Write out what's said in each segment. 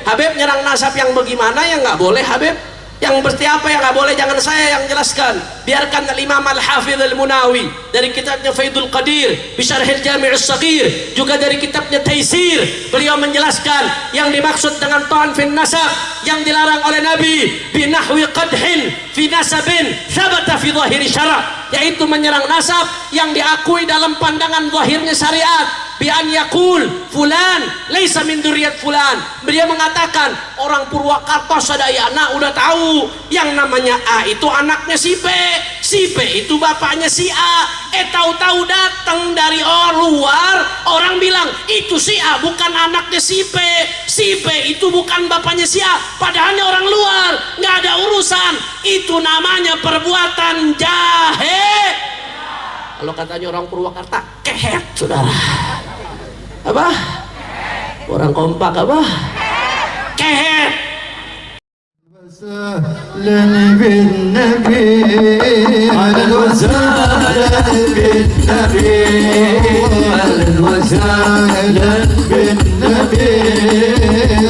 Habib nyerang nasab yang bagaimana ya nggak boleh Habib. Yang berarti apa yang nggak boleh, jangan saya yang jelaskan, biarkan Imam Al-Hafidh Al-Munawi dari kitabnya Faidul Qadir Bisyarhil Jami' As-Saghir, juga dari kitabnya Taisir, beliau menjelaskan yang dimaksud dengan ta'an fin nasab yang dilarang oleh Nabi binahwi qadhin fi nasabin thabata fi zahiri syara', yaitu menyerang nasab yang diakui dalam pandangan zahirnya syariat, bi an yaqul fulan laisa min dzurriyyat fulan. Beliau mengatakan orang Purwakarta sadaya anak udah tahu yang namanya A itu anaknya si B, si B itu bapaknya si A. Tahu-tahu datang dari luar orang bilang itu si A bukan anaknya si B, si B itu bukan bapaknya si A, padahalnya orang luar, nggak ada urusan. Itu namanya perbuatan jahe. Kalau katanya orang Purwakarta kehet, saudara. Apa? Orang kompak apa? Kehet. وسهلا بالنبي أهلا وسهلا بالنبي أهلا وسهلا بالنبي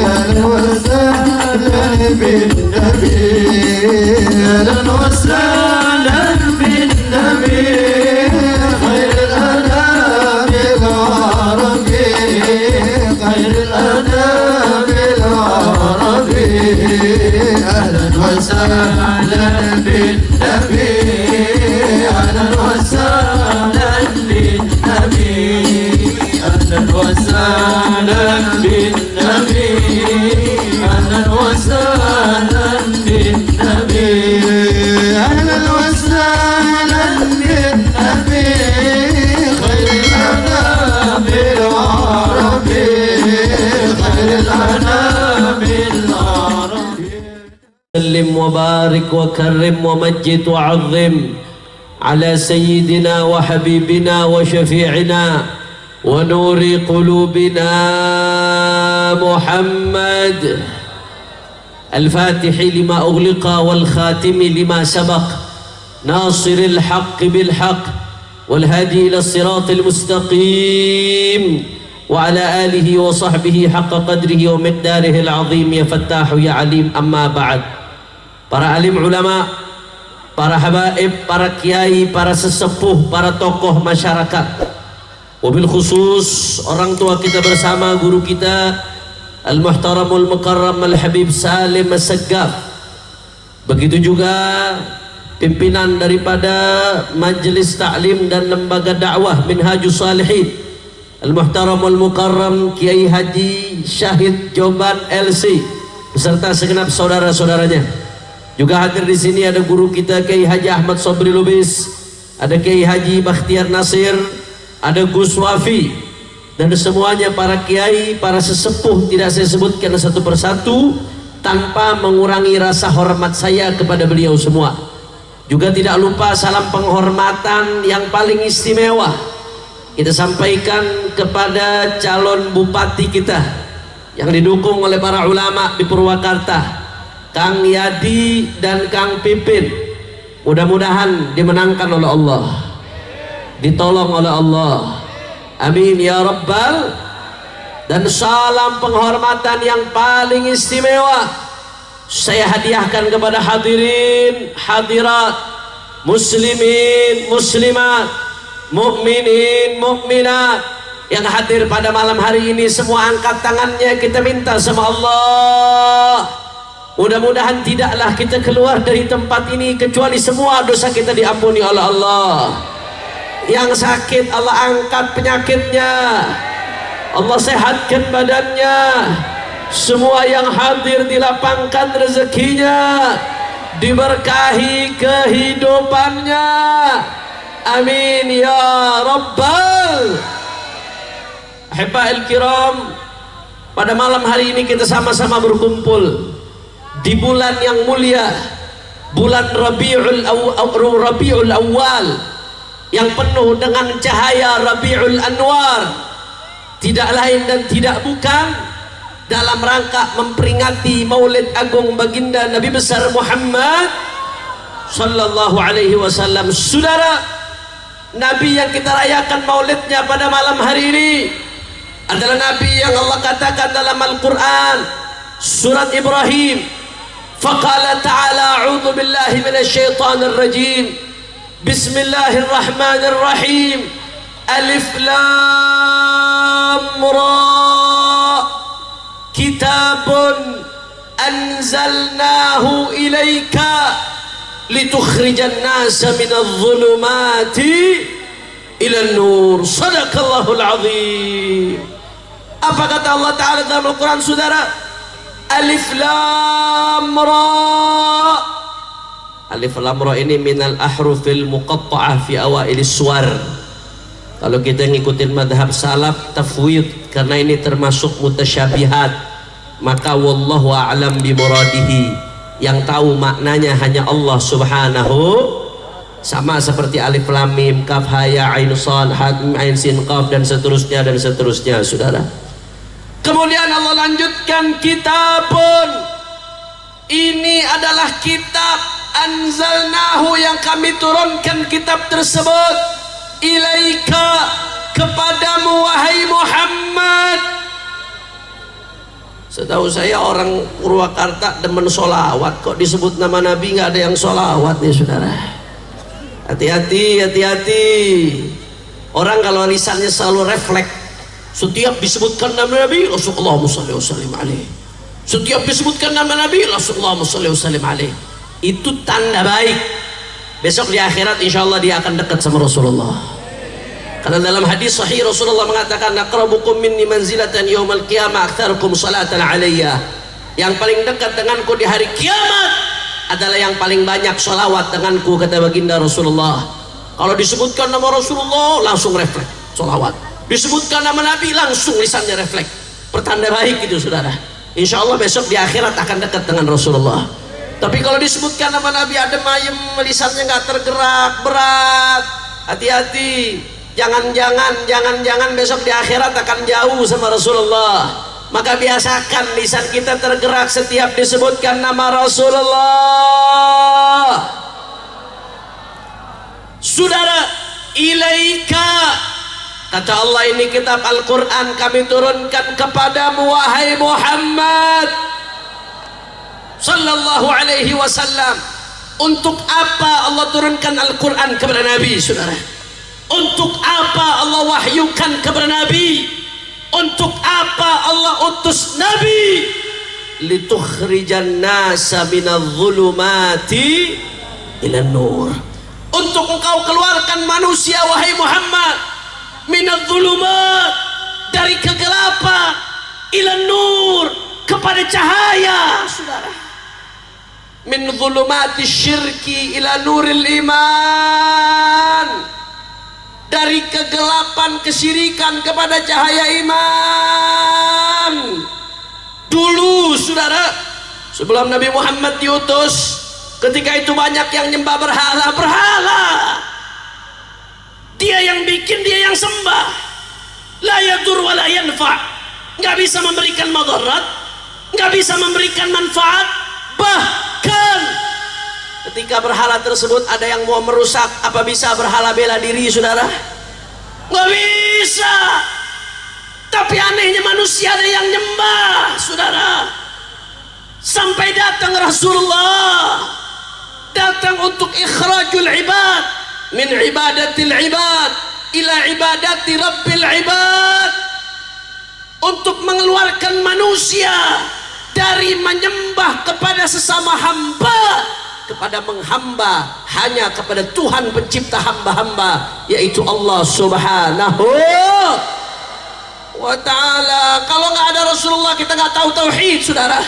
أهلا وسهلا بالنبي أهلا وسهلا بالنبي خير الأنام العربي خير الأنام العربي أهلا وسهلا بالنبي أهلا وسهلا بالنبي أهلا وسهلا بالنبي أهلا وسهلا بالنبي أهلا وسهلا بالنبي خير الأنام العربي خير الأنام العربي سلم وبارك وكرم ومجد وعظم على سيدنا وحبيبنا وشفيعنا ونور قلوبنا محمد الفاتح لما أغلق والخاتم لما سبق ناصر الحق بالحق والهادي إلى الصراط المستقيم وعلى آله وصحبه حق قدره ومقداره العظيم يا فتاح يا عليم. أما بعد, para alim ulama, para habaib, para kiai, para sesepuh, para tokoh masyarakat, wabil khusus orang tua kita bersama, guru kita Al-Muhtaramul Mukarram Al-Habib Salim As-Saggaf, begitu juga pimpinan daripada Majelis Ta'lim dan Lembaga Dakwah Minhajus Salihin Al-Muhtaramul Mukarram Kiai Haji Syahid Joban LC beserta segenap saudara-saudaranya. Juga hadir di sini ada guru kita Kiai Haji Ahmad Sobri Lubis, ada Kiai Haji Bakhtiar Nasir, ada Gus Wafi, dan semuanya para kiai, para sesepuh tidak saya sebutkan satu persatu tanpa mengurangi rasa hormat saya kepada beliau semua. Juga tidak lupa salam penghormatan yang paling istimewa kita sampaikan kepada calon bupati kita yang didukung oleh para ulama di Purwakarta, Kang Yadi dan Kang Pipin. Mudah-mudahan dimenangkan oleh Allah, ditolong oleh Allah, amin ya rabbal. Dan salam penghormatan yang paling istimewa saya hadiahkan kepada hadirin hadirat, muslimin muslimat, mukminin mukminat yang hadir pada malam hari ini. Semua angkat tangannya, kita minta sama Allah, mudah-mudahan tidaklah kita keluar dari tempat ini kecuali semua dosa kita diampuni oleh Allah. Yang sakit Allah angkat penyakitnya, Allah sehatkan badannya. Semua yang hadir dilapangkan rezekinya, diberkahi kehidupannya, amin ya rabbal. Ahiba'il kiram, pada malam hari ini kita sama-sama berkumpul di bulan yang mulia, bulan Rabiul Awal yang penuh dengan cahaya Rabiul Anwar, tidak lain dan tidak bukan dalam rangka memperingati Maulid Agung Baginda Nabi besar Muhammad sallallahu alaihi wasallam. Saudara, Nabi yang kita rayakan maulidnya pada malam hari ini adalah Nabi yang Allah katakan dalam Al-Quran, surat Ibrahim. Faqala ta'ala a'udzu billahi minasyaitonir rajim. Bismillahirrahmanirrahim. Alif lam ra. Kitabun anzalnahu ilaika litukhrijan nasa minadh dhulumati ilan nur. Sadaqallahul azim. Apa kata Allah Ta'ala dalam Al-Quran, saudara? Alif lam ra. Alif lam ra ini minal ahrufil muqatta'ah fi awailis suwar. Kalau kita ngikutin madhab salaf tafwid, karena ini termasuk mutasyabihat, maka wallahu a'lam bimuradihi, yang tahu maknanya hanya Allah subhanahu. Sama seperti alif lam mim kaf ha ya ain sad ha mim ain sin qaf dan seterusnya saudara. Kemudian Allah lanjutkan, kitabun, ini adalah kitab, anzalnahu, yang kami turunkan kitab tersebut, ilaika, kepadamu wahai Muhammad. Setahu saya orang Purwakarta demen sholawat, kok disebut nama Nabi nggak ada yang sholawat nih saudara. Hati-hati. Orang kalau lisannya selalu refleks, setiap disebutkan nama Nabi langsung Allahumma shalli wa sallim alaihi, setiap disebutkan nama Nabi langsung Allahumma shalli wa sallim alaihi. Itu tanda baik, besok di akhirat insya Allah dia akan dekat sama Rasulullah. Karena dalam hadis sahih Rasulullah mengatakan, aqrabukum minni manzilatan yaumal qiyamah aktsarukum salatan alayya. Yang paling dekat denganku di hari kiamat adalah yang paling banyak sholawat denganku, kata baginda Rasulullah. Kalau disebutkan nama Rasulullah langsung refleks sholawat, disebutkan nama Nabi langsung lisannya refleks. Pertanda baik itu saudara. Insya Allah besok di akhirat akan dekat dengan Rasulullah. Tapi kalau disebutkan nama Nabi adem ayem, lisannya nggak tergerak, berat, hati-hati. Jangan besok di akhirat akan jauh sama Rasulullah. Maka biasakan lisan kita tergerak setiap disebutkan nama Rasulullah. Saudara, ilaika, kata Allah, ini kitab Al-Quran kami turunkan kepadamu wahai Muhammad sallallahu alaihi wasallam. Untuk apa Allah turunkan Al-Quran kepada Nabi, saudara? Untuk apa Allah wahyukan kepada Nabi? Untuk apa Allah utus Nabi? Litukhrijan nasa minadh dhulumati ilan nur. Untuk engkau keluarkan manusia wahai Muhammad minadh dhulumat, dari kegelapan, ilan nur, kepada cahaya, saudara. Min dhulumati syirki ila nuril iman, dari kegelapan kesyirikan kepada cahaya iman. Dulu saudara, sebelum Nabi Muhammad diutus, ketika itu banyak yang nyembah berhala. Dia yang bikin, dia yang sembah. La yadur wa la yanfa', nggak bisa memberikan madarat, nggak bisa memberikan manfaat. Bahkan ketika berhala tersebut ada yang mau merusak, apa bisa berhala bela diri, saudara? Nggak bisa. Tapi anehnya manusia ada yang nyembah, saudara. Sampai datang Rasulullah, datang untuk ikhrajul ibad min ibadatil ibad ila ibadati rabbil ibad, untuk mengeluarkan manusia dari menyembah kepada sesama hamba kepada menghamba hanya kepada Tuhan pencipta hamba-hamba, yaitu Allah subhanahu wa ta'ala. Kalau nggak ada Rasulullah kita nggak tahu tauhid, saudara.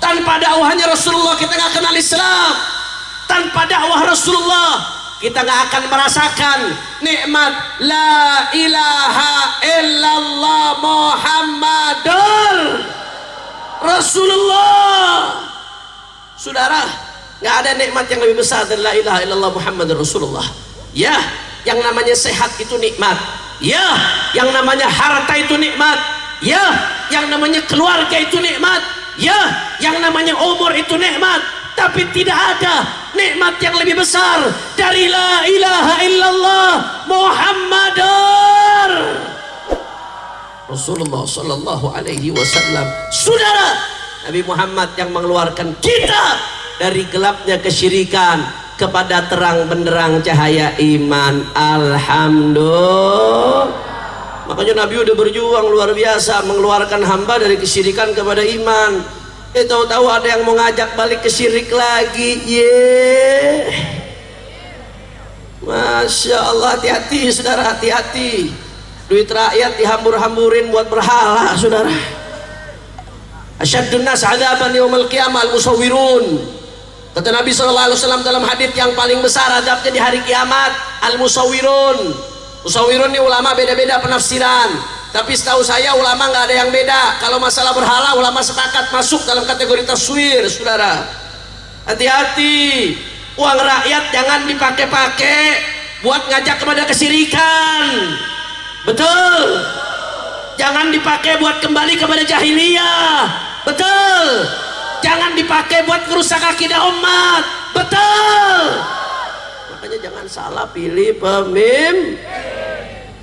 Tanpa dakwahnya Rasulullah kita nggak kenal Islam. Tanpa dakwah Rasulullah kita nggak akan merasakan nikmat la ilaha illallah Muhammadur Rasulullah. Saudara, nggak ada nikmat yang lebih besar dari la ilaha illallah Muhammadur Rasulullah. Ya, yang namanya sehat itu nikmat. Ya, yang namanya harta itu nikmat. Ya, yang namanya keluarga itu nikmat. Ya, yang namanya umur itu nikmat. Tapi tidak ada nikmat yang lebih besar dari la ilaha illallah Muhammadur Rasulullah sallallahu alaihi wasallam. Saudara, Nabi Muhammad yang mengeluarkan kita dari gelapnya kesyirikan kepada terang benderang cahaya iman. Alhamdulillah. Makanya Nabi udah berjuang luar biasa mengeluarkan hamba dari kesyirikan kepada iman. Tahu-tahu ada yang mau ngajak balik ke syirik lagi. Masya Allah, hati-hati saudara, hati-hati. Duit rakyat dihambur-hamburin buat berhala saudara. Asyaddun nas adzaban yaumil qiyamah al-musawwirun. Kata Nabi SAW dalam hadits yang paling besar azabnya di hari kiamat al-musawwirun. Musawwirun ini ulama beda-beda penafsiran, tapi setahu saya ulama nggak ada yang beda. Kalau masalah berhala ulama sepakat masuk dalam kategori taswir saudara. Hati-hati, uang rakyat jangan dipakai-pakai buat ngajak kepada kesyirikan. Betul. Jangan dipakai buat kembali kepada jahiliyah. Betul. Jangan dipakai buat merusak akidah umat. Betul. Makanya jangan salah pilih pemimpin.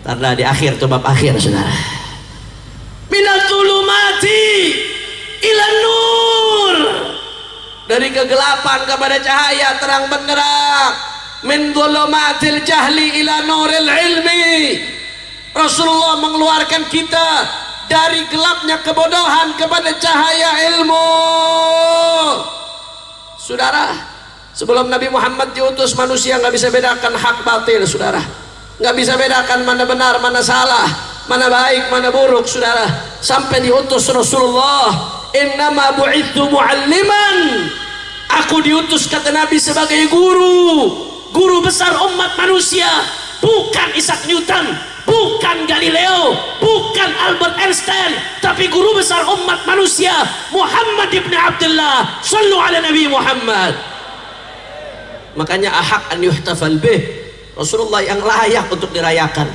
Ntar di akhir tuh bab akhir saudara. Minal zulumati ilan nur, dari kegelapan kepada cahaya terang benderang. Min zulumatil jahli ila nuril ilmi. Rasulullah mengeluarkan kita dari gelapnya kebodohan kepada cahaya ilmu. Saudara, sebelum Nabi Muhammad diutus manusia nggak bisa bedakan hak batil saudara, nggak bisa bedakan mana benar mana salah, mana baik mana buruk saudara. Sampai diutus Rasulullah, innama bu'ithu mu'alliman, aku diutus kata Nabi sebagai guru besar umat manusia. Bukan Isaac Newton, bukan Galileo, bukan Albert Einstein, tapi guru besar umat manusia Muhammad ibn Abdullah. Sallu ala Nabi Muhammad. Makanya ahaq an yuhtafal bih, Rasulullah yang layak untuk dirayakan.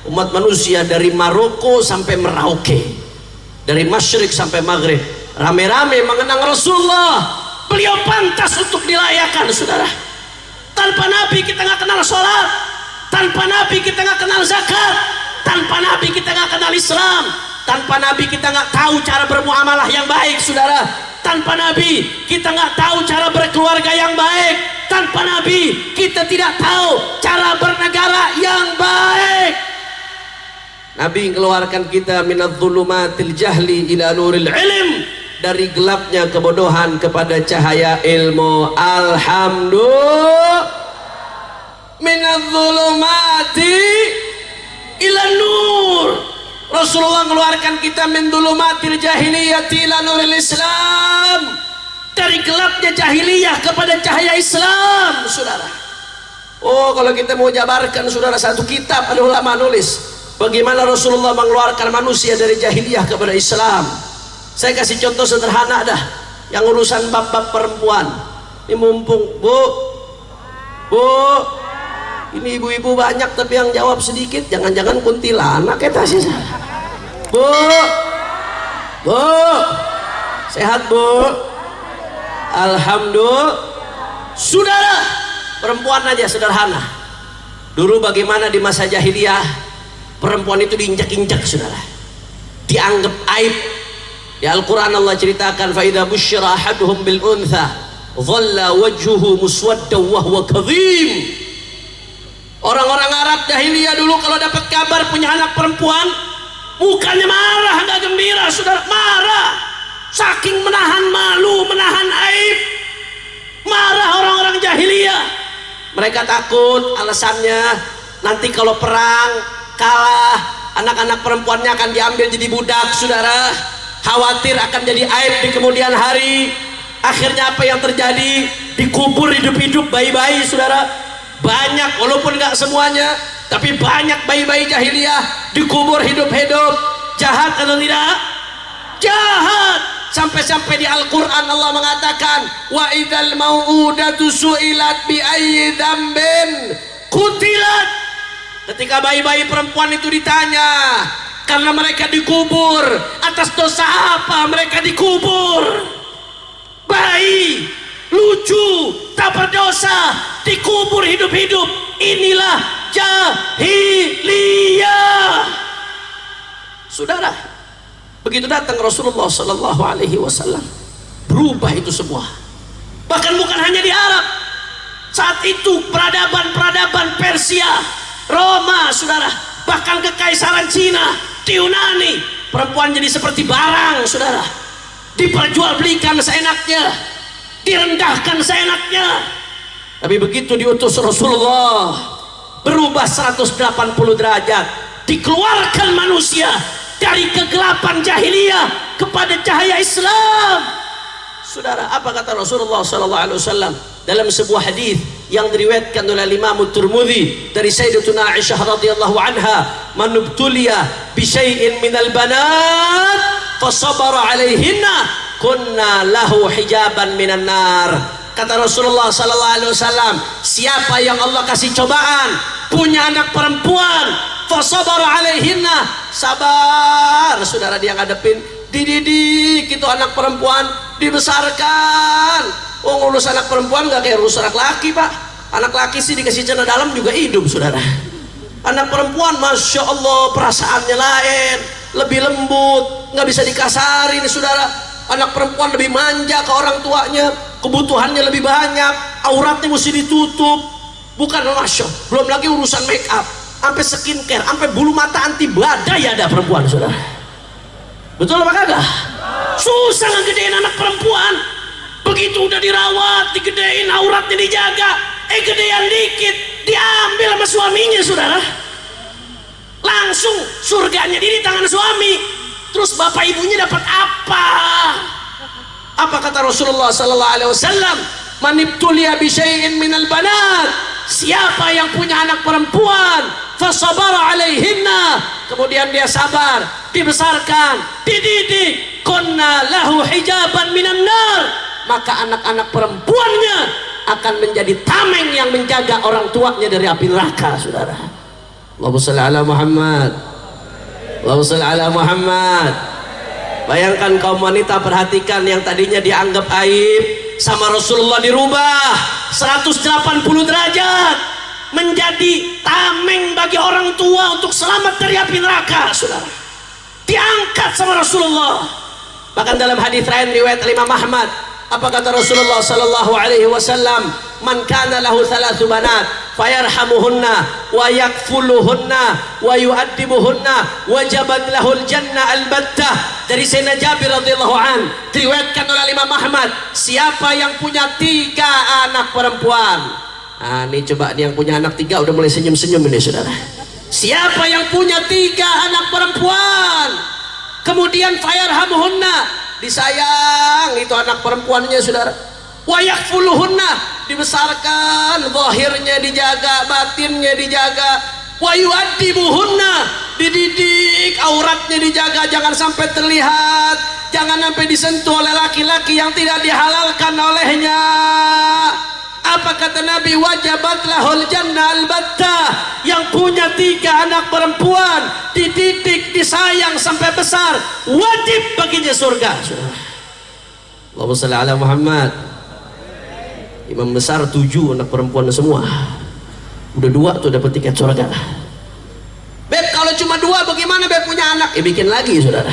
Umat manusia dari Maroko sampai Merauke, dari Masyrik sampai Maghrib, rame-rame mengenang Rasulullah. Beliau pantas untuk dirayakan saudara. Tanpa Nabi kita nggak kenal sholat, tanpa Nabi kita nggak kenal zakat, tanpa Nabi kita nggak kenal Islam, tanpa Nabi kita nggak tahu cara bermuamalah yang baik saudara, tanpa Nabi kita nggak tahu cara berkeluarga yang baik, tanpa Nabi kita tidak tahu cara bernegara yang baik. Nabi mengeluarkan kita minadz zulumatil jahli ila nuril ilm, dari gelapnya kebodohan kepada cahaya ilmu. Alhamdulillah. Minadz zulumati ila nur, Rasulullah mengeluarkan kita min zulumatil jahiliyati ila nuril Islam, dari gelapnya jahiliyah kepada cahaya Islam saudara. Oh, kalau kita mau jabarkan saudara, satu kitab ada ulama nulis bagaimana Rasulullah mengeluarkan manusia dari jahiliyah kepada Islam. Saya kasih contoh sederhana dah, yang urusan bab-bab perempuan. Ini mumpung bu, ini ibu-ibu banyak tapi yang jawab sedikit, jangan-jangan kuntilanak kita sih. Bu, sehat bu? Alhamdulillah. Saudara, perempuan aja sederhana. Dulu bagaimana di masa jahiliyah perempuan itu diinjak-injak saudara, dianggap aib. Di Al-Quran Allah ceritakan, fa idza busyira ahaduhum bil untha dhalla wajhuhu muswaddan wa huwa kadhim. Orang-orang Arab jahiliyah dulu kalau dapat kabar punya anak perempuan, mukanya marah, nggak gembira saudara, marah, saking menahan malu, menahan aib, marah orang-orang jahiliyah. Mereka takut, alasannya nanti kalau perang kalah, anak-anak perempuannya akan diambil jadi budak saudara, khawatir akan jadi aib di kemudian hari. Akhirnya apa yang terjadi? Dikubur hidup-hidup bayi-bayi saudara. Banyak, walaupun nggak semuanya, tapi banyak bayi-bayi jahiliyah dikubur hidup-hidup. Jahat atau tidak? Jahat. Sampai-sampai di Al-Quran Allah mengatakan, wa idzal mau'udatu su'ilat bi ayyi dzambin qutilat. Ketika bayi-bayi perempuan itu ditanya, karena mereka dikubur, atas dosa apa mereka dikubur? Bayi lucu, tak berdosa, dikubur hidup-hidup. Inilah jahiliyah saudara. Begitu datang Rasulullah sallallahu alaihi wasallam, berubah itu semua. Bahkan bukan hanya di Arab, saat itu peradaban Persia, Roma, saudara, bahkan kekaisaran Cina, di Yunani, perempuan jadi seperti barang, saudara, diperjualbelikan seenaknya, direndahkan seenaknya. Tapi begitu diutus Rasulullah, berubah 180 derajat, dikeluarkan manusia dari kegelapan jahiliyah kepada cahaya Islam. Saudara, apa kata Rasulullah SAW dalam sebuah hadis yang diriwayatkan oleh Imam Tirmidzi dari Sayyidatuna Aisyah radhiyallahu anha, "Man ubtuliya bi syai'in minal banat fa sabara 'alaihinna kunna lahu hijaban minan nar." Kata Rasulullah SAW, siapa yang Allah kasih cobaan, punya anak perempuan, fa sabara 'alaihinna, sabar, saudara, dia ngadepin, dididik itu anak perempuan, dibesarkan. Oh, ngurus anak perempuan gak kayak urus anak laki, Pak. Anak laki sih dikasih celana dalam juga hidup, saudara. Anak perempuan, Masya Allah, perasaannya lain, lebih lembut, nggak bisa dikasarin, saudara. Anak perempuan lebih manja ke orang tuanya, kebutuhannya lebih banyak, auratnya mesti ditutup. Bukan, Masya Allah, belum lagi urusan make up, sampai skincare, sampai bulu mata anti badai ada perempuan, saudara. Betul apa kagak? Susah ngegedein anak perempuan. Begitu udah dirawat, digedein, auratnya dijaga, gedean dikit diambil sama suaminya, saudara. Langsung surganya di tangan suami. Terus bapak ibunya dapat apa? Apa kata Rasulullah SAW? Man ibtuliya bi syai'in minal banat, siapa yang punya anak perempuan, fasabara 'alaihinna, kemudian dia sabar, dibesarkan, dididik, kunna lahu hijaban minan nar, maka anak-anak perempuannya akan menjadi tameng yang menjaga orang tuanya dari api neraka, saudara. Allahumma shalli ala Muhammad, Allahumma shalli ala Muhammad. Bayangkan kaum wanita, perhatikan, yang tadinya dianggap aib sama Rasulullah dirubah 180 derajat menjadi tameng bagi orang tua untuk selamat dari api neraka, saudara. Diangkat sama Rasulullah. Bahkan dalam hadis lain riwayat Imam Ahmad, apa kata Rasulullah sallallahu alaihi wasallam? Man kana lahu thalathu banat fayarhamuhunna wa yakfuluhunna wa yu'addibuhunna wajabat lahul jannah albattah. Dari Sayyidina Jabir radhiyallahu an, diriwayatkan oleh Imam Ahmad, siapa yang punya 3 anak perempuan. Nah, ini coba, nih yang punya anak 3 udah mulai senyum-senyum ini, saudara. Siapa yang punya 3 anak perempuan, kemudian fayarhamuhunna, disayang itu anak perempuannya, saudara. Wa yakfuluhunna, dibesarkan, zahirnya dijaga, batinnya dijaga. Wa yu'addibuhunna, dididik, auratnya dijaga, jangan sampai terlihat, jangan sampai disentuh oleh laki-laki yang tidak dihalalkan olehnya. Apa kata Nabi? Wajabat lahul jannah albattah. Yang punya 3 anak perempuan, dididik, disayang sampai besar, wajib baginya surga. Allahumma shalli ala Muhammad. Imam besar 7 anak perempuan semua, udah 2 tuh dapat tiket surga. Beb, kalau cuma 2 bagaimana Beb punya anak? Bikin lagi, saudara.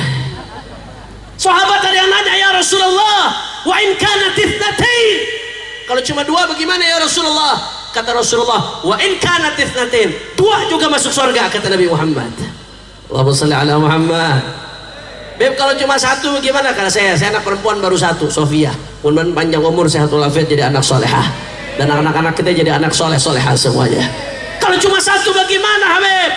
Sahabat ada yang nanya, ya Rasulullah, wa in kanat itsnatain, kalau cuma 2 bagaimana ya Rasulullah? Kata Rasulullah, wa in kanat itsnatain, 2 juga masuk surga, kata Nabi Muhammad. Allahumma shalli ala Muhammad. Beb, kalau cuma 1 bagaimana? Karena saya anak perempuan baru 1, Sofia. Mudah-mudahan panjang umur, sehatul afiat, jadi anak solehah, dan anak-anak kita jadi anak soleh-solehah semuanya. Kalau cuma 1 bagaimana, Habib?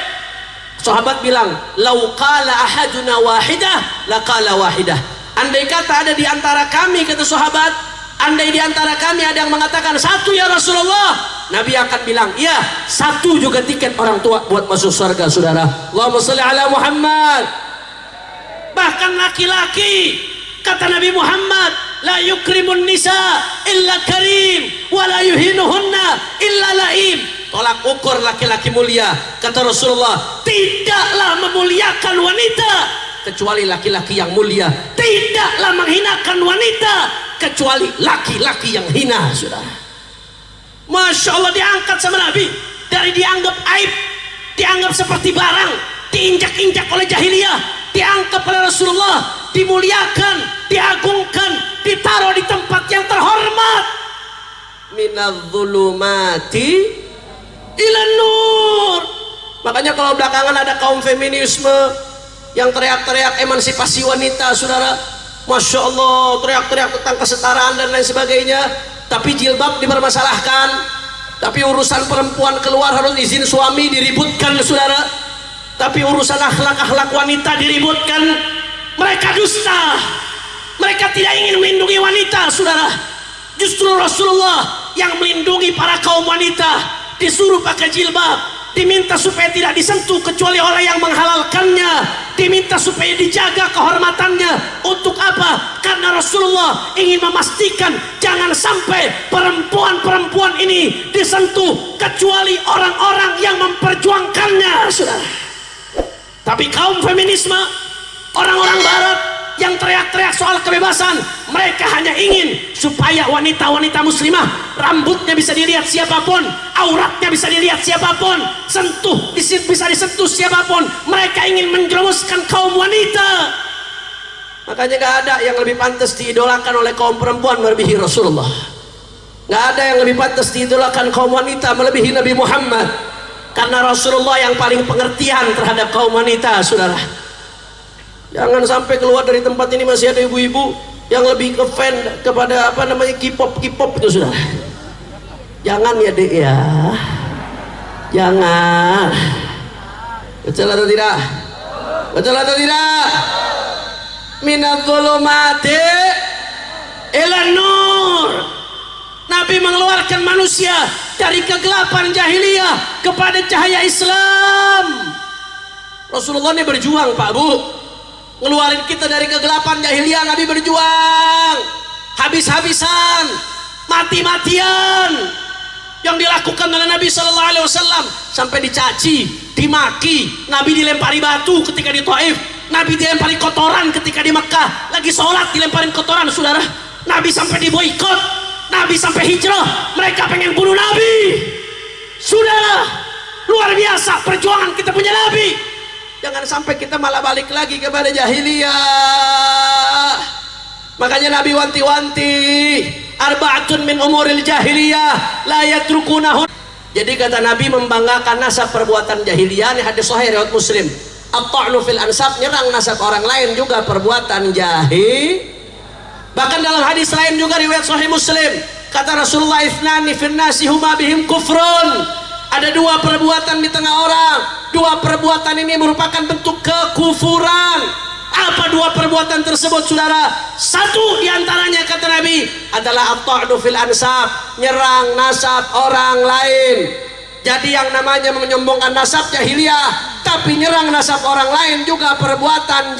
Sahabat bilang, lau qala ahaduna wahidah laqala wahidah. Andai kata ada di antara kami, kata sahabat, andai di antara kami ada yang mengatakan 1 ya Rasulullah, Nabi akan bilang, iya, 1 juga tiket orang tua buat masuk surga, saudara. Allahumma shalli ala Muhammad. Bahkan laki-laki, kata Nabi Muhammad, la yukrimun nisa illa karim wa la yuhinuhunna illa laim. Tolak ukur laki-laki mulia, kata Rasulullah, tidaklah memuliakan wanita kecuali laki-laki yang mulia, tidaklah menghinakan wanita kecuali laki-laki yang hina, saudara. Masya Allah, diangkat sama Nabi dari dianggap aib, dianggap seperti barang, diinjak-injak oleh jahiliyah, diangkat oleh Rasulullah, dimuliakan, diagungkan, ditaruh taruh di tempat yang terhormat. Minadz-dzulumati ilan nur. Makanya kalau belakangan ada kaum feminisme yang teriak-teriak emansipasi wanita, saudara, Masya Allah, teriak-teriak tentang kesetaraan dan lain sebagainya, tapi jilbab dipermasalahkan, tapi urusan perempuan keluar harus izin suami diributkan, saudara, tapi urusan akhlak wanita diributkan. Mereka dusta, mereka tidak ingin melindungi wanita, saudara. Justru Rasulullah yang melindungi para kaum wanita, disuruh pakai jilbab, diminta supaya tidak disentuh kecuali orang yang menghalalkannya, diminta supaya dijaga kehormatannya. Untuk apa? Karena Rasulullah ingin memastikan jangan sampai perempuan-perempuan ini disentuh kecuali orang-orang yang memperjuangkannya, saudara. Tapi kaum feminisme, orang-orang barat yang teriak-teriak soal kebebasan, mereka hanya ingin supaya wanita-wanita muslimah rambutnya bisa dilihat siapapun, auratnya bisa dilihat siapapun, bisa disentuh siapapun. Mereka ingin menjerumuskan kaum wanita. Makanya gak ada yang lebih pantas diidolakan oleh kaum perempuan melebihi Rasulullah. Gak ada yang lebih pantas diidolakan kaum wanita melebihi Nabi Muhammad. Karena Rasulullah yang paling pengertian terhadap kaum wanita, saudara. Jangan sampai keluar dari tempat ini masih ada ibu-ibu yang lebih ke fan kepada apa namanya K-pop itu, saudara. Jangan ya, Dek, ya. Jangan. Betul atau tidak? Betul atau tidak? Minadz-dzulumati ilan nur. Nabi mengeluarkan manusia dari kegelapan jahiliyah kepada cahaya Islam. Rasulullah ini berjuang, Pak Bu, ngeluarin kita dari kegelapan jahiliyah. Nabi berjuang habis-habisan, mati-matian yang dilakukan oleh Nabi Sallallahu Alaihi Wasallam, sampai dicaci, dimaki. Nabi dilempari batu ketika di Taif, Nabi dilempari kotoran ketika di Mekah, lagi sholat dilemparin kotoran, saudara. Nabi sampai diboikot, Nabi sampai hijrah, mereka pengen bunuh Nabi, saudara. Luar biasa perjuangan kita punya Nabi. Jangan sampai kita malah balik lagi kepada jahiliyah. Makanya Nabi wanti-wanti, arba'atun min umuril jahiliyah la yatrukunahun. Jadi kata Nabi membanggakan nasab perbuatan jahiliyah. Ini hadis sahih riwayat Muslim. At-ta'nu fil ansab, nyerang nasab orang lain juga perbuatan jahil. Bahkan dalam hadis lain juga riwayat sahih Muslim, kata Rasulullah, ithnani fin nasi huma bihim kufrun. Ada dua perbuatan di tengah orang, dua perbuatan ini merupakan bentuk kekufuran. Apa dua perbuatan tersebut, saudara? Satu diantaranya kata Nabi adalah at-ta'nu fil ansab, nyerang nasab orang lain. Jadi yang namanya menyombongkan nasab jahiliyah, tapi nyerang nasab orang lain juga perbuatan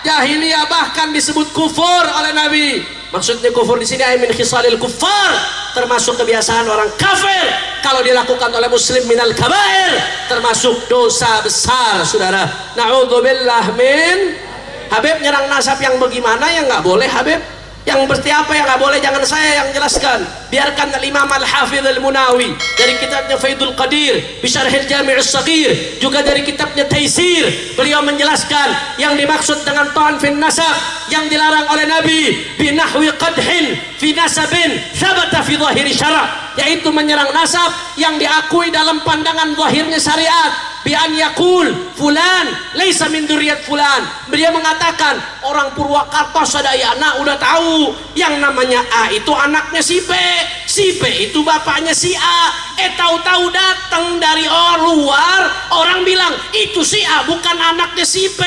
jahiliyah, bahkan disebut kufur oleh Nabi. Maksudnya kufur di sini min khisalil kuffar, termasuk kebiasaan orang kafir. Kalau dilakukan oleh muslim minal kabair, termasuk dosa besar, saudara. Na'udzubillah min. Habib nyerang nasab yang bagaimana yang nggak boleh, Habib? Yang seperti apa yang nggak boleh? Jangan saya yang jelaskan, biarkan Al-Imam Al-Hafidh Al-Munawi dari kitabnya Faidul Qadir Bisyarhil Jami'us Shaghir, juga dari kitabnya Taisir. Beliau menjelaskan yang dimaksud dengan ta'an fin nasab yang dilarang oleh Nabi binahwi qadhin fi nasabin thabata fi zahiri syara', yaitu menyerang nasab yang diakui dalam pandangan zahirnya syariat. Bi an yaqul fulan laisa min dzurriyyat fulan. Beliau mengatakan orang Purwakarta sadayana udah tahu yang namanya A itu anaknya si B itu bapaknya si A. Tahu-tahu datang dari luar, orang bilang itu si A bukan anaknya si B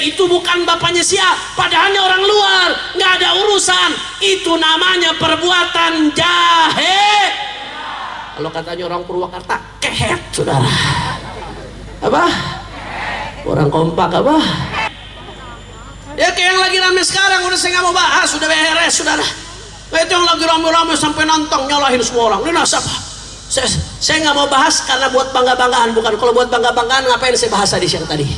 itu bukan bapaknya si A, padahal orang luar, nggak ada urusan. Itu namanya perbuatan jahe. Kalau katanya orang Purwakarta, kehet, saudara. Apa? Orang kompak apa? Ya kayak yang lagi rame sekarang, udah saya nggak mau bahas, sudah beres, saudara. Itu yang lagi rame-rame sampai nantang nyalahin semua orang. Ini nasab. Saya nggak mau bahas karena buat bangga-banggaan, bukan. Kalau buat bangga-banggaan ngapain saya bahas tadi siang tadi?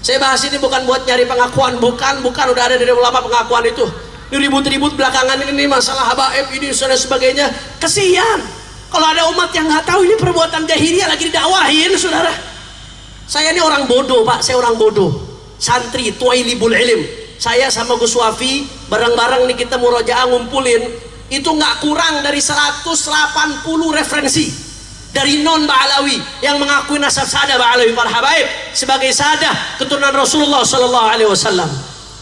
Saya bahas ini bukan buat nyari pengakuan, bukan. Udah ada dari ulama pengakuan itu. Ribut-ribut belakangan ini masalah habaib ini dan sebagainya. Kesian kalau ada umat yang nggak tahu ini perbuatan jahiliyah lagi didakwahin, saudara. Saya ini orang bodoh, Pak. Saya orang bodoh, santri tuailibul ilm, Saya sama Gus Wafi bareng-bareng nih kita murojaah ngumpulin itu nggak kurang dari 180 referensi dari non Ba'alawi yang mengakui nasab Sadah Ba'alawi para habaib sebagai Sadah keturunan Rasulullah Sallallahu Alaihi Wasallam.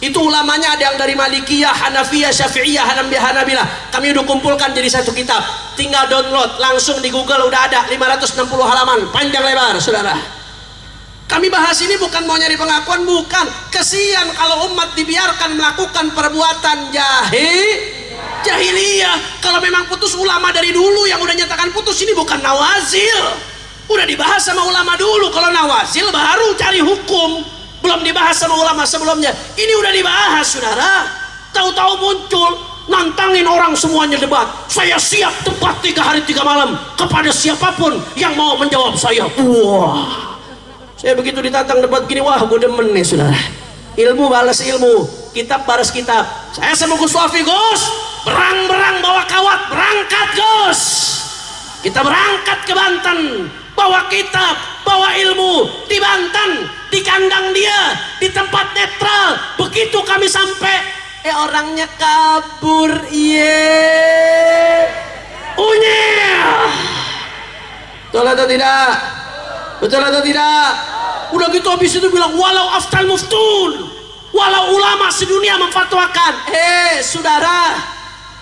Itu ulamanya ada yang dari Malikiyah, Hanafiyah, Syafi'iyah, Hanabilah. Kami udah kumpulkan jadi satu kitab. Tinggal download langsung di Google, udah ada 560 halaman panjang lebar, saudara. Kami bahas ini bukan mau nyari pengakuan, bukan. Kesian kalau umat dibiarkan melakukan perbuatan jahiliyah. Kalau memang putus ulama dari dulu yang udah nyatakan putus, ini bukan nawazil. Udah dibahas sama ulama dulu. Kalau nawazil baru cari hukum. Belum dibahas sama ulama sebelumnya. Ini udah dibahas, saudara. Tahu-tahu muncul, nantangin orang semuanya debat. Saya siap tepat 3 hari 3 malam kepada siapapun yang mau menjawab saya. Wah, saya begitu ditantang debat gini, wah gue demen nih, saudara. Ilmu balas ilmu, kitab balas kitab. Saya sama Gus Wafi, Gus, berang-berang bawa kawat, berangkat Gus. Kita berangkat ke Banten, bawa kitab, bawa ilmu di Banten, di kandang dia, di tempat netral. Begitu kami sampai, orangnya kabur, unyel. Betul atau tidak? Betul atau tidak? Udah gitu habis itu bilang walau aftal muftun, walau ulama sedunia memfatwakan. Saudara,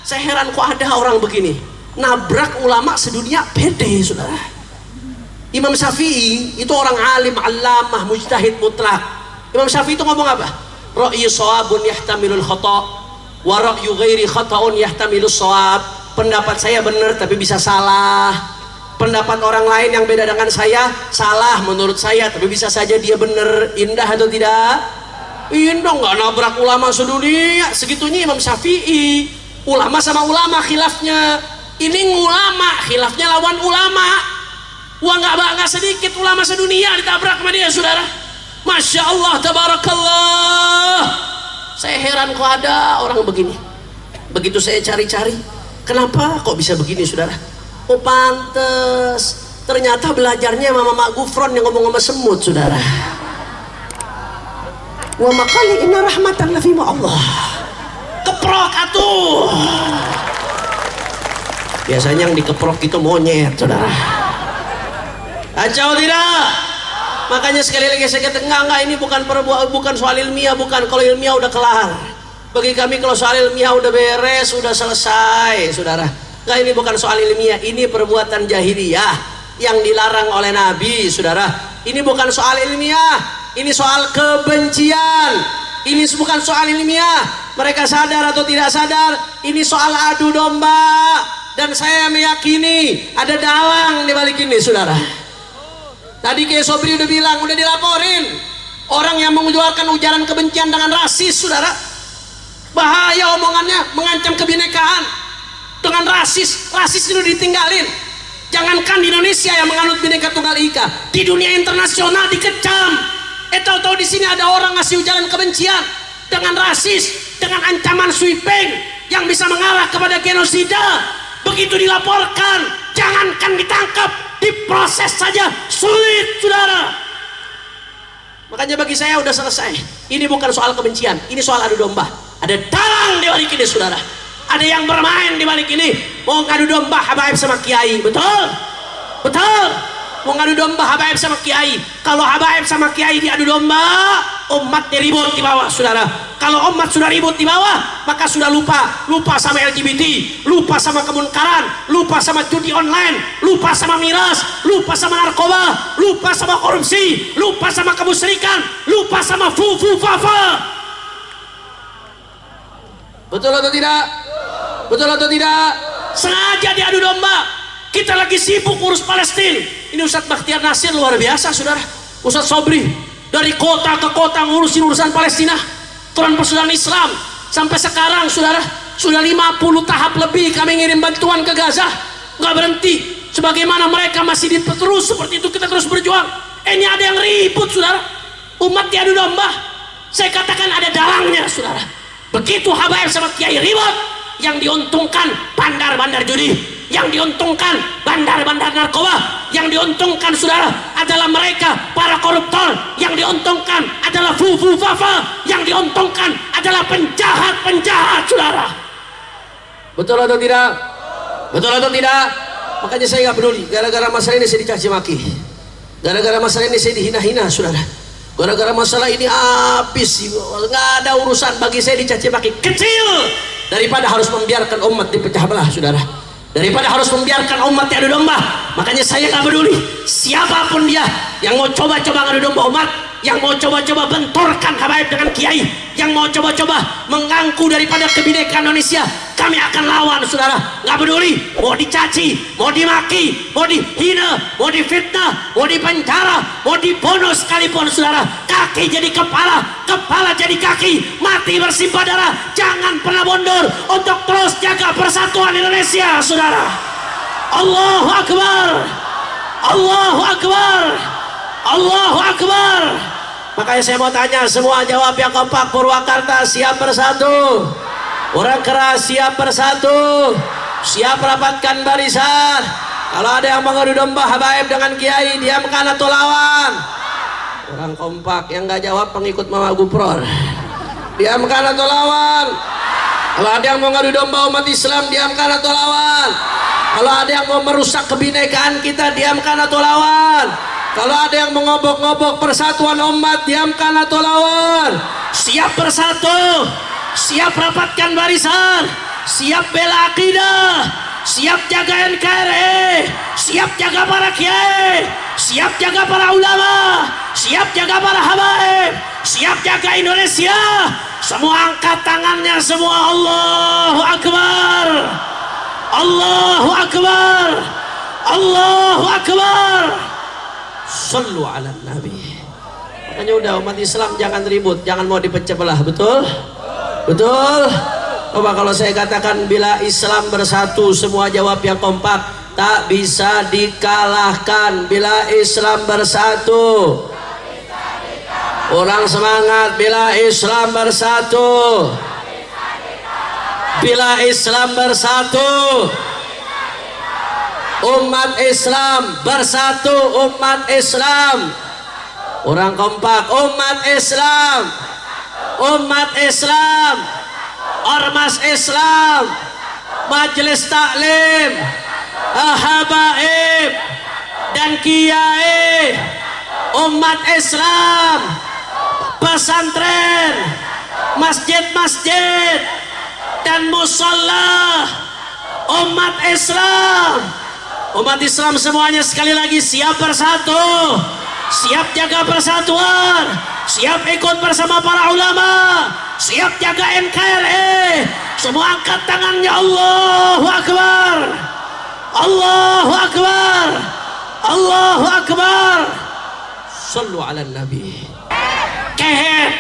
saya heran kok ada orang begini nabrak ulama sedunia, pede, saudara. Imam Syafi'i itu orang alim, allamah, mujtahid mutlak. Imam Syafi'i itu ngomong apa? Ra'yu shawabun yahtamilul khata' wa ra'yu ghairi khata'un yahtamilus shawab. Pendapat saya benar tapi bisa salah. Pendapat orang lain yang beda dengan saya salah menurut saya tapi bisa saja dia benar. Indah atau tidak? Indah, nggak nabrak ulama sedunia. Segitunya Imam Syafi'i. Ulama sama ulama khilafnya. Ini ulama khilafnya lawan ulama. Wah, nggak sedikit ulama sedunia ditabrak sama dia, saudara. Masya Allah, tabarakallah. Saya heran kok ada orang begini. Begitu saya cari-cari, kenapa kok bisa begini, saudara? Oh pantes, ternyata belajarnya sama Mak Gufron yang ngomong sama semut, saudara. Wa maqali inna rahmatan lafi Allah. Keprok atuh. Biasanya yang dikeprok itu monyet, saudara. Kacau tidak? Makanya sekali lagi saya kata enggak, ini bukan soal ilmiah, bukan. Kalau ilmiah udah kelar. Bagi kami kalau soal ilmiah udah beres, udah selesai, saudara. Enggak, ini bukan soal ilmiah, ini perbuatan jahiliyah yang dilarang oleh Nabi, saudara. Ini bukan soal ilmiah, ini soal kebencian. Ini bukan soal ilmiah. Mereka sadar atau tidak sadar, ini soal adu domba. Dan saya meyakini ada dalang di balik ini, saudara. Tadi Kiai Sobri udah bilang, udah dilaporin orang yang mengeluarkan ujaran kebencian dengan rasis, saudara. Bahaya omongannya, mengancam kebinekaan dengan rasis. Rasis itu ditinggalin. Jangankan di Indonesia yang menganut Bhinneka Tunggal Ika, di dunia internasional dikecam. Tahu-tahu di sini ada orang ngasih ujaran kebencian dengan rasis, dengan ancaman sweeping yang bisa mengarah kepada genosida. Begitu dilaporkan, jangankan ditangkap, diproses saja sulit, saudara. Makanya bagi saya udah selesai. Ini bukan soal kebencian, ini soal adu domba. Ada dalang di balik ini, saudara. Ada yang bermain di balik ini. Mau ngadu domba habaib sama kiai, betul? Betul? Mau ngadu domba habaib sama kiai. Kalau habaib sama kiai diadu domba, umatnya ribut di bawah, saudara. Kalau umat sudah ribut di bawah, maka sudah lupa sama LGBT, lupa sama kemunkaran, lupa sama judi online, lupa sama miras, lupa sama narkoba, lupa sama korupsi, lupa sama kemusyrikan, lupa sama fafa. Betul atau tidak? Betul atau tidak? Sengaja diadu domba. Kita lagi sibuk urus Palestina. Ini Ustadz Bakhtiar Nasir luar biasa, saudara. Ustadz Sobri dari kota ke kota ngurusin urusan Palestina, Tuan Persaudaraan Islam. Sampai sekarang, saudara, sudah 50 tahap lebih kami ngirim bantuan ke Gaza. Nggak berhenti. Sebagaimana mereka masih terus seperti itu, kita terus berjuang. Ini ada yang ribut, saudara. Umat diadu domba. Saya katakan ada dalangnya, saudara. Begitu habaib sama kiai ribut, yang diuntungkan bandar-bandar judi, yang diuntungkan bandar-bandar narkoba, yang diuntungkan saudara adalah mereka para koruptor, yang diuntungkan adalah fufu fafa, yang diuntungkan adalah penjahat-penjahat saudara. Betul atau tidak? Betul atau tidak? Makanya saya nggak peduli, gara-gara masalah ini saya dicaci maki, gara-gara masalah ini saya dihina-hina saudara, gara-gara masalah ini habis, nggak ada urusan bagi saya dicaci maki, kecil daripada harus membiarkan umat dipecah belah saudara, daripada harus membiarkan umat yang adu domba. Makanya saya nggak peduli siapapun dia yang mau coba-coba adu domba umat, yang mau coba-coba benturkan habaib dengan kiai, yang mau coba-coba mengganggu daripada kebinekaan Indonesia, kami akan lawan saudara. Nggak peduli mau dicaci, mau dimaki, mau dihina, mau difitnah, mau dipenjara, mau dibunuh sekalipun saudara, kaki jadi kepala, kepala jadi kaki, mati bersimpah darah, jangan pernah mundur untuk terus jaga persatuan Indonesia saudara. Allahu Akbar, Allahu Akbar, Allahu Akbar. Makanya saya mau tanya semua, jawab yang kompak. Purwakarta siap bersatu, orang keras siap bersatu, siap rapatkan barisan. Kalau ada yang mengadu domba habaib dengan kiai, diamkan atau lawan. Orang kompak yang nggak jawab pengikut Mama Gupror, diamkan atau lawan. Kalau ada yang mau ngadu domba umat Islam, diamkan atau lawan. Kalau ada yang mau merusak kebinekaan kita, diamkan atau lawan. Kalau ada yang mengobok-ngobok persatuan umat, diamkan atau lawan. Siap bersatu, siap rapatkan barisan, siap bela akidah, siap jaga NKRI, siap jaga para kiai, siap jaga para ulama, siap jaga para habaib, siap jaga Indonesia. Semua angkat tangannya semua. Allahu Akbar, Allahu Akbar, Allahu Akbar. Sallu ala Nabi. Makanya udah umat Islam jangan ribut, jangan mau dipecah belah, betul? Betul? Coba kalau saya katakan bila Islam bersatu, semua jawab yang kompak, tak bisa dikalahkan. Bila Islam bersatu, orang semangat. Bila Islam bersatu, bila Islam bersatu, umat Islam bersatu, umat Islam, orang kompak, umat Islam, umat Islam, ormas Islam, majelis taklim, habaib dan kiai, umat Islam, pesantren, masjid-masjid dan musola, umat Islam. Umat Islam semuanya sekali lagi siap bersatu, siap jaga persatuan, siap ikut bersama para ulama, siap jaga NKRI. Semua angkat tangannya. Allahu Akbar, Allahu Akbar, Allahu Akbar. Sallu ala Nabi. Kehet